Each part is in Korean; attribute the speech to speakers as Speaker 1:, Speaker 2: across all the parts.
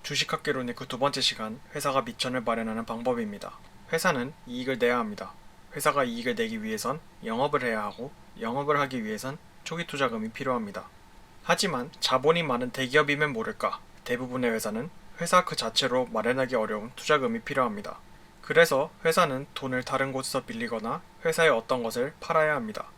Speaker 1: 주식학개론의 그 두 번째 시간, 회사가 미천을 마련하는 방법입니다. 회사는 이익을 내야 합니다. 회사가 이익을 내기 위해선 영업을 해야 하고, 영업을 하기 위해선 초기 투자금이 필요합니다. 하지만 자본이 많은 대기업이면 모를까, 대부분의 회사는 회사 그 자체로 마련하기 어려운 투자금이 필요합니다. 그래서 회사는 돈을 다른 곳에서 빌리거나 회사의 어떤 것을 팔아야 합니다.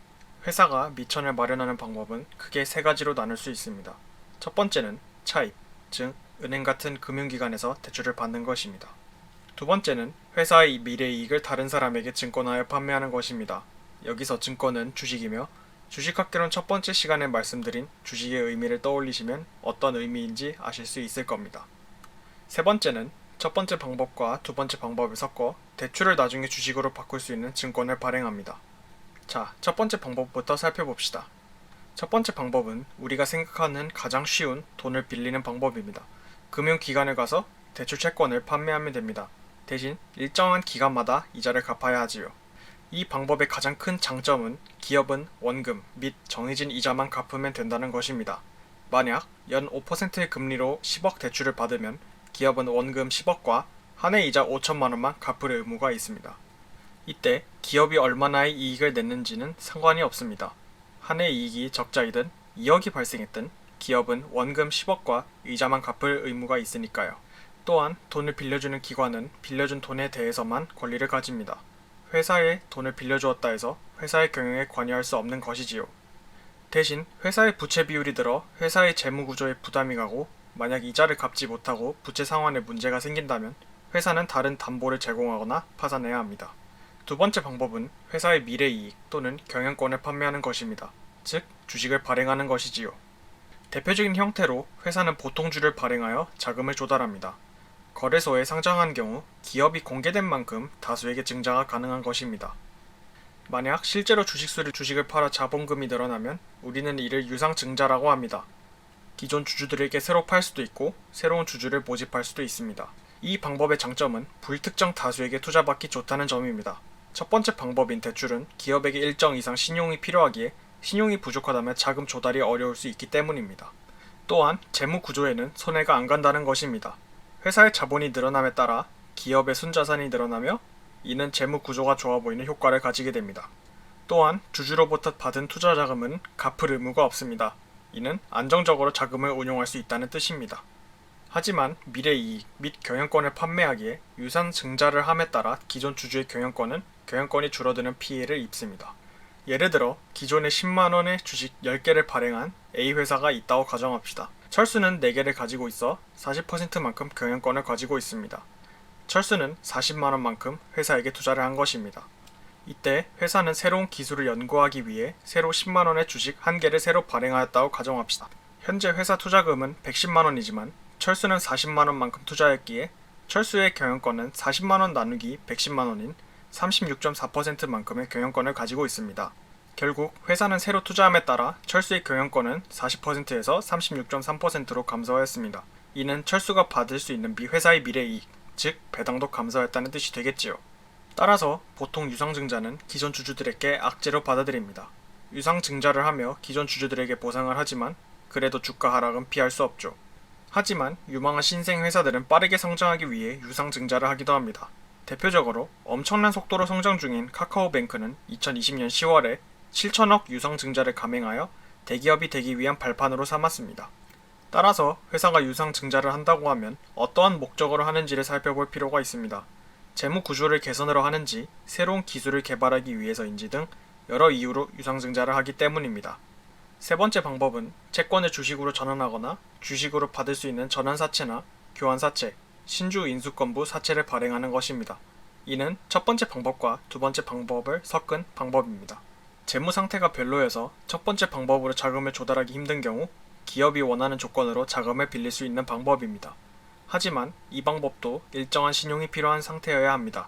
Speaker 1: 회사가 미천을 마련하는 방법은 크게 세 가지로 나눌 수 있습니다. 첫 번째는 차입, 즉 은행 같은 금융기관에서 대출을 받는 것입니다. 두 번째는 회사의 미래이익을 다른 사람에게 증권하여 판매하는 것입니다. 여기서 증권은 주식이며, 주식학개론 첫 번째 시간에 말씀드린 주식의 의미를 떠올리시면 어떤 의미인지 아실 수 있을 겁니다. 세 번째는 첫 번째 방법과 두 번째 방법을 섞어 대출을 나중에 주식으로 바꿀 수 있는 증권을 발행합니다. 자, 첫 번째 방법부터 살펴봅시다. 첫 번째 방법은 우리가 생각하는 가장 쉬운 돈을 빌리는 방법입니다. 금융기관에 가서 대출 채권을 판매하면 됩니다. 대신 일정한 기간마다 이자를 갚아야 하지요. 이 방법의 가장 큰 장점은 기업은 원금 및 정해진 이자만 갚으면 된다는 것입니다. 만약 연 5%의 금리로 10억 대출을 받으면 기업은 원금 10억과 한 해 이자 5천만 원만 갚을 의무가 있습니다. 이때 기업이 얼마나의 이익을 냈는지는 상관이 없습니다. 한 해 이익이 적자이든 2억이 발생했든 기업은 원금 10억과 이자만 갚을 의무가 있으니까요. 또한 돈을 빌려주는 기관은 빌려준 돈에 대해서만 권리를 가집니다. 회사에 돈을 빌려주었다 해서 회사의 경영에 관여할 수 없는 것이지요. 대신 회사의 부채 비율이 들어 회사의 재무 구조에 부담이 가고, 만약 이자를 갚지 못하고 부채 상환에 문제가 생긴다면 회사는 다른 담보를 제공하거나 파산해야 합니다. 두 번째 방법은 회사의 미래이익 또는 경영권을 판매하는 것입니다. 즉, 주식을 발행하는 것이지요. 대표적인 형태로 회사는 보통주를 발행하여 자금을 조달합니다. 거래소에 상장한 경우 기업이 공개된 만큼 다수에게 증자가 가능한 것입니다. 만약 실제로 주식을 팔아 자본금이 늘어나면 우리는 이를 유상증자라고 합니다. 기존 주주들에게 새로 팔 수도 있고 새로운 주주를 모집할 수도 있습니다. 이 방법의 장점은 불특정 다수에게 투자받기 좋다는 점입니다. 첫 번째 방법인 대출은 기업에게 일정 이상 신용이 필요하기에 신용이 부족하다면 자금 조달이 어려울 수 있기 때문입니다. 또한 재무 구조에는 손해가 안 간다는 것입니다. 회사의 자본이 늘어남에 따라 기업의 순자산이 늘어나며 이는 재무 구조가 좋아 보이는 효과를 가지게 됩니다. 또한 주주로부터 받은 투자 자금은 갚을 의무가 없습니다. 이는 안정적으로 자금을 운용할 수 있다는 뜻입니다. 하지만 미래이익 및 경영권을 판매하기에 유상증자를 함에 따라 기존 주주의 경영권이 줄어드는 피해를 입습니다. 예를 들어 기존에 10만원의 주식 10개를 발행한 A회사가 있다고 가정합시다. 철수는 4개를 가지고 있어 40%만큼 경영권을 가지고 있습니다. 철수는 40만원만큼 회사에게 투자를 한 것입니다. 이때 회사는 새로운 기술을 연구하기 위해 새로 10만원의 주식 1개를 새로 발행하였다고 가정합시다. 현재 회사 투자금은 110만원이지만 철수는 40만원만큼 투자했기에 철수의 경영권은 40만원 나누기 110만원인 36.4%만큼의 경영권을 가지고 있습니다. 결국 회사는 새로 투자함에 따라 철수의 경영권은 40%에서 36.3%로 감소하였습니다. 이는 철수가 받을 수 있는 회사의 미래이익, 즉 배당도 감소했다는 뜻이 되겠지요. 따라서 보통 유상증자는 기존 주주들에게 악재로 받아들입니다. 유상증자를 하며 기존 주주들에게 보상을 하지만 그래도 주가 하락은 피할 수 없죠. 하지만 유망한 신생 회사들은 빠르게 성장하기 위해 유상증자를 하기도 합니다. 대표적으로 엄청난 속도로 성장 중인 카카오뱅크는 2020년 10월에 7천억 유상증자를 감행하여 대기업이 되기 위한 발판으로 삼았습니다. 따라서 회사가 유상증자를 한다고 하면 어떠한 목적으로 하는지를 살펴볼 필요가 있습니다. 재무 구조를 개선하려 하는지, 새로운 기술을 개발하기 위해서인지 등 여러 이유로 유상증자를 하기 때문입니다. 세 번째 방법은 채권을 주식으로 전환하거나 주식으로 받을 수 있는 전환사채나 교환사채, 신주 인수권부 사채를 발행하는 것입니다. 이는 첫 번째 방법과 두 번째 방법을 섞은 방법입니다. 재무 상태가 별로여서 첫 번째 방법으로 자금을 조달하기 힘든 경우 기업이 원하는 조건으로 자금을 빌릴 수 있는 방법입니다. 하지만 이 방법도 일정한 신용이 필요한 상태여야 합니다.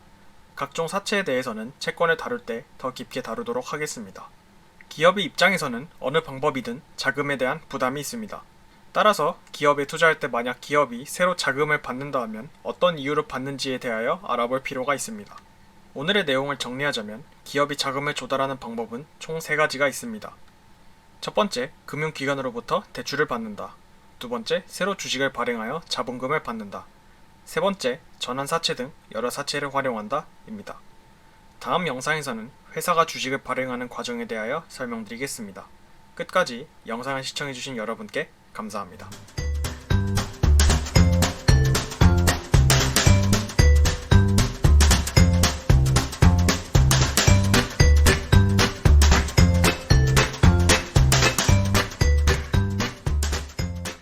Speaker 1: 각종 사채에 대해서는 채권을 다룰 때 더 깊게 다루도록 하겠습니다. 기업의 입장에서는 어느 방법이든 자금에 대한 부담이 있습니다. 따라서 기업에 투자할 때 만약 기업이 새로 자금을 받는다 하면 어떤 이유로 받는지에 대하여 알아볼 필요가 있습니다. 오늘의 내용을 정리하자면 기업이 자금을 조달하는 방법은 총 3가지가 있습니다. 첫 번째, 금융기관으로부터 대출을 받는다. 두 번째, 새로 주식을 발행하여 자본금을 받는다. 세 번째, 전환사채 등 여러 사채를 활용한다 입니다. 다음 영상에서는 회사가 주식을 발행하는 과정에 대하여 설명드리겠습니다. 끝까지 영상을 시청해주신 여러분께 감사합니다.